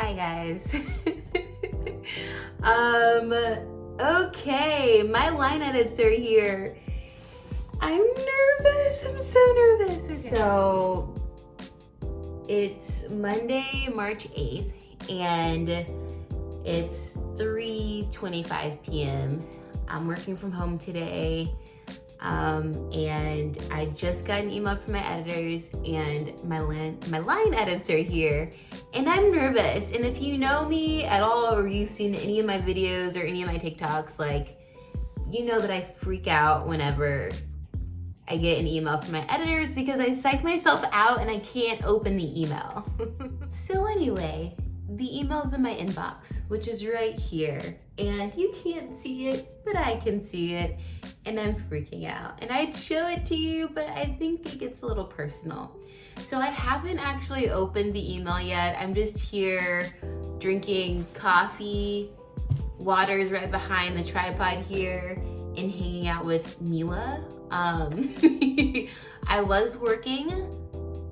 Hi guys. Okay, my line edits are here. I'm nervous. I'm so nervous. Okay. So it's Monday, March 8th, and it's 3:25 p.m. I'm working from home today. And I just got an email from my editors, and my line edits are here, and I'm nervous. And if you know me at all, or you've seen any of my videos or any of my TikToks, like, you know that I freak out whenever I get an email from my editors because I psych myself out and I can't open the email. So anyway, the email's in my inbox, which is right here, and you can't see it, but I can see it, and I'm freaking out. And I'd show it to you, but I think it gets a little personal. So I haven't actually opened the email yet. I'm just here drinking coffee, water's right behind the tripod here, and hanging out with Mila. I was working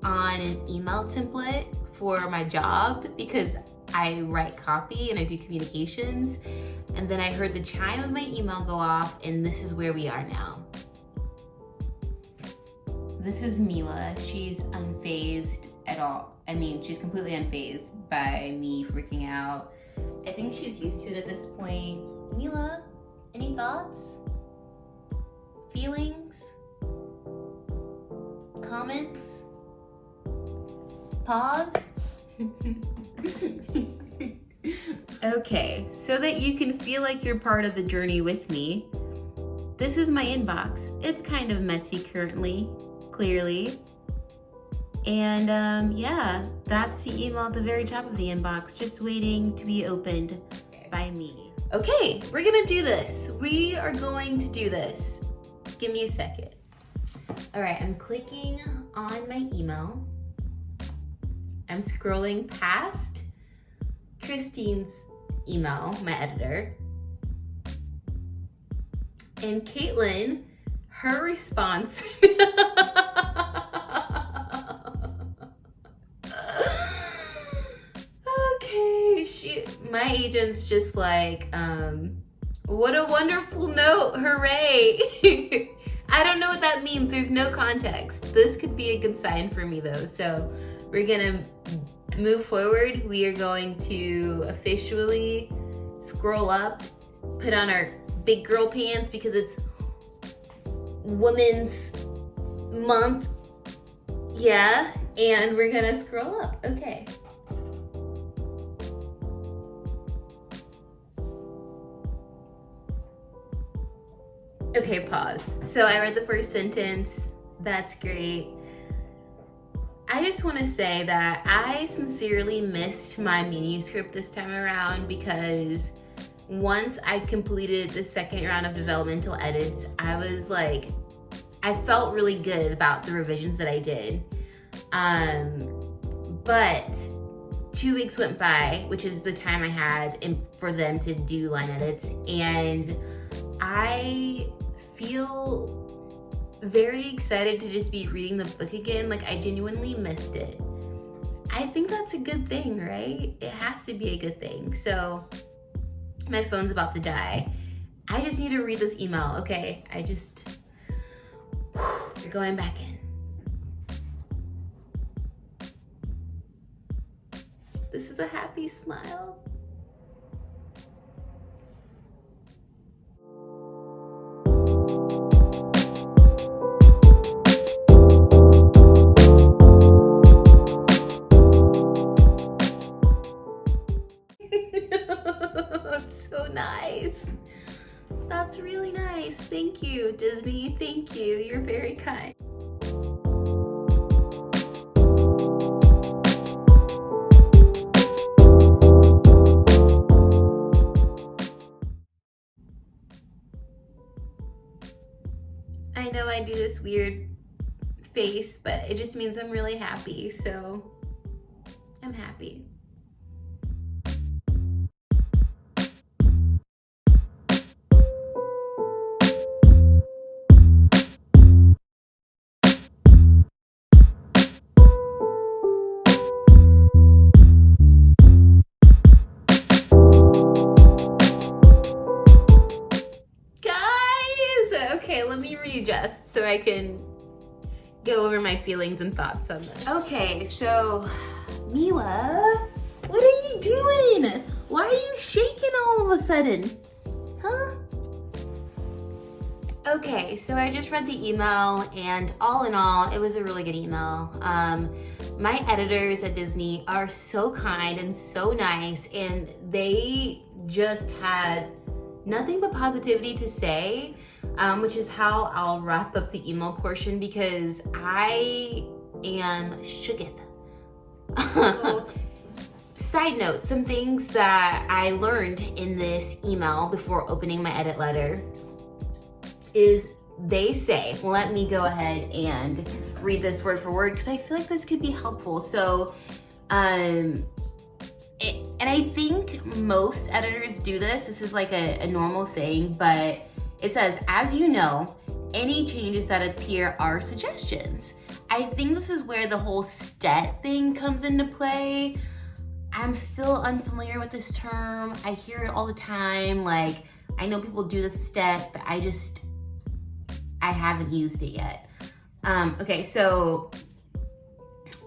on an email template for my job because I write copy and I do communications, and then I heard the chime of my email go off, and this is where we are now. This is Mila. She's unfazed at all. I mean, she's completely unfazed by me freaking out. I think she's used to it at this point. Mila, any thoughts? Feelings? Comments? Pause? Okay, so that you can feel like you're part of the journey with me, this is my inbox. It's kind of messy currently, clearly. And yeah, that's the email at the very top of the inbox, just waiting to be opened by me. Okay, we're gonna do this. We are going to do this. Give me a second. All right, I'm clicking on my email. I'm scrolling past Christine's email, my editor. And Caitlin, her response. Okay, my agent's just like, what a wonderful note, hooray. I don't know what that means, there's no context. This could be a good sign for me though, so we're gonna move forward. We are going to officially scroll up, put on our big girl pants because it's Women's Month. Yeah, and we're gonna scroll up. Okay. Okay, pause. So I read the first sentence. That's great. I just want to say that I sincerely missed my manuscript this time around, because once I completed the second round of developmental edits, I was like, I felt really good about the revisions that I did. But 2 weeks went by, which is the time I had for them to do line edits, and I feel very excited to just be reading the book again. Like, I genuinely missed it. I think that's a good thing, right? It has to be a good thing. So my phone's about to die. I just need to read this email, okay? You're going back in. This is a happy smile. That's so nice. That's really nice. Thank you, Disney. Thank you. You're very kind. I know I do this weird face, but it just means I'm really happy, so I'm happy. so I can go over my feelings and thoughts on this. Okay, so Mila, what are you doing? Why are you shaking all of a sudden? Huh? Okay, so I just read the email, and all in all, it was a really good email. My editors at Disney are so kind and so nice, and they just had nothing but positivity to say, which is how I'll wrap up the email portion, because I am shooketh. Side note, some things that I learned in this email before opening my edit letter is they say, let me go ahead and read this word for word because I feel like this could be helpful. So, and I think most editors do this. This is like a normal thing, but it says, as you know, any changes that appear are suggestions. I think this is where the whole stet thing comes into play. I'm still unfamiliar with this term. I hear it all the time. Like, I know people do the stet, but I haven't used it yet. Okay, so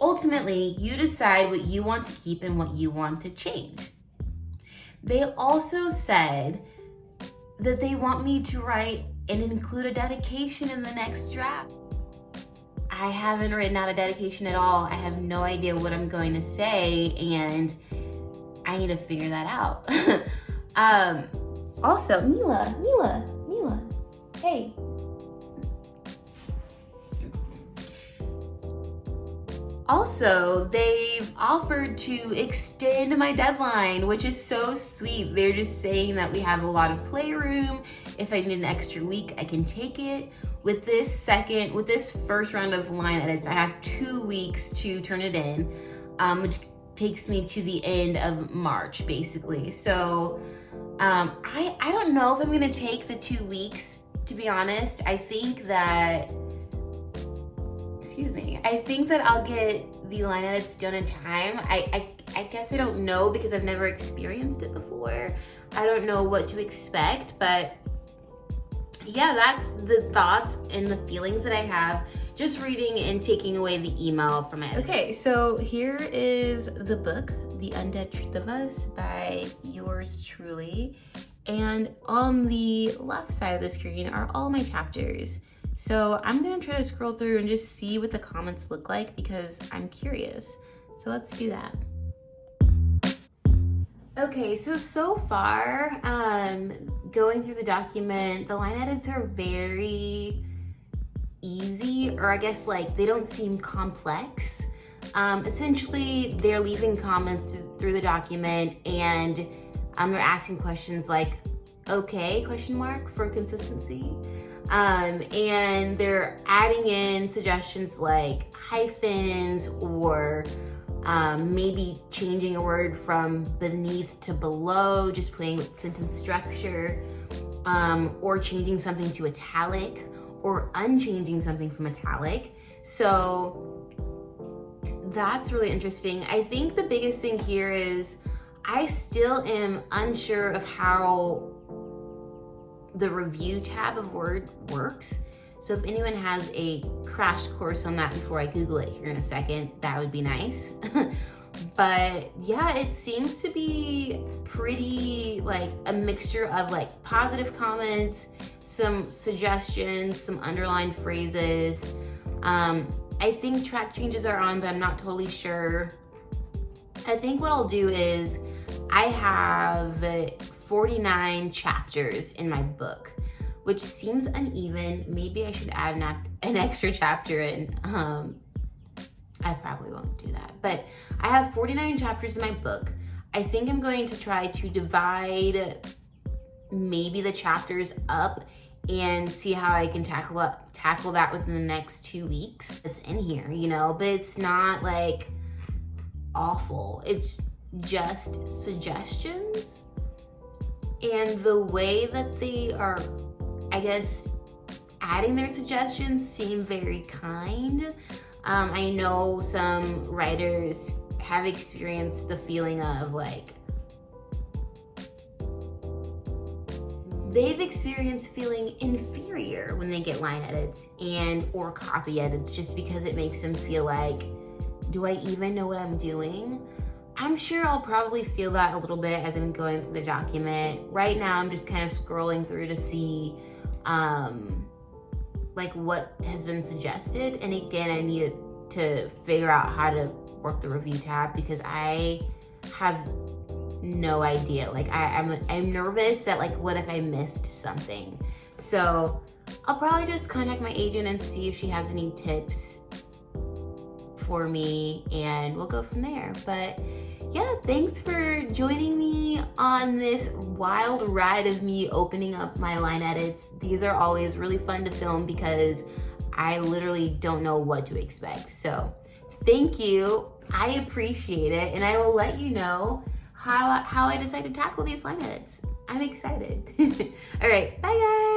ultimately, you decide what you want to keep and what you want to change. They also said that they want me to write and include a dedication in the next draft. I haven't written out a dedication at all. I have no idea what I'm going to say, and I need to figure that out. Also, Mila, hey. Also, they've offered to extend my deadline, which is so sweet. They're just saying that we have a lot of playroom. If I need an extra week, I can take it. With this first round of line edits, I have 2 weeks to turn it in, which takes me to the end of March, basically. So I don't know if I'm gonna take the 2 weeks, to be honest. I think that I'll get the line edits done in time. I guess I don't know because I've never experienced it before. I don't know what to expect, but yeah, that's the thoughts and the feelings that I have just reading and taking away the email from it. Okay, so here is the book, The Undead Truth of Us by yours truly. And on the left side of the screen are all my chapters. So I'm gonna try to scroll through and just see what the comments look like because I'm curious. So let's do that. Okay, so far, going through the document, the line edits are very easy, or I guess like they don't seem complex. Essentially, they're leaving comments through the document, and they're asking questions like, okay, question mark, for consistency. And they're adding in suggestions like hyphens or maybe changing a word from beneath to below, just playing with sentence structure, or changing something to italic, or unchanging something from italic. So that's really interesting. I think the biggest thing here is I still am unsure of how the review tab of Word works. So if anyone has a crash course on that before I Google it here in a second, that would be nice. But yeah, it seems to be pretty like a mixture of like positive comments, some suggestions, some underlined phrases. I think track changes are on, but I'm not totally sure. I think what I'll do is I have 49 chapters in my book, which seems uneven. Maybe I should add an extra chapter in. I probably won't do that, but I have 49 chapters in my book. I think I'm going to try to divide maybe the chapters up and see how I can tackle that within the next 2 weeks. It's in here, you know, but it's not like awful. It's just suggestions. And the way that they are, I guess, adding their suggestions seem very kind. I know some writers have experienced the feeling of like, they've experienced feeling inferior when they get line edits and or copy edits, just because it makes them feel like, do I even know what I'm doing? I'm sure I'll probably feel that a little bit as I'm going through the document. Right now, I'm just kind of scrolling through to see like what has been suggested. And again, I needed to figure out how to work the review tab because I have no idea. Like I'm nervous that like, what if I missed something? So I'll probably just contact my agent and see if she has any tips for me, and we'll go from there. But yeah, thanks for joining me on this wild ride of me opening up my line edits. These are always really fun to film because I literally don't know what to expect. So thank you. I appreciate it, and I will let you know how I decide to tackle these line edits. I'm excited. All right, bye guys.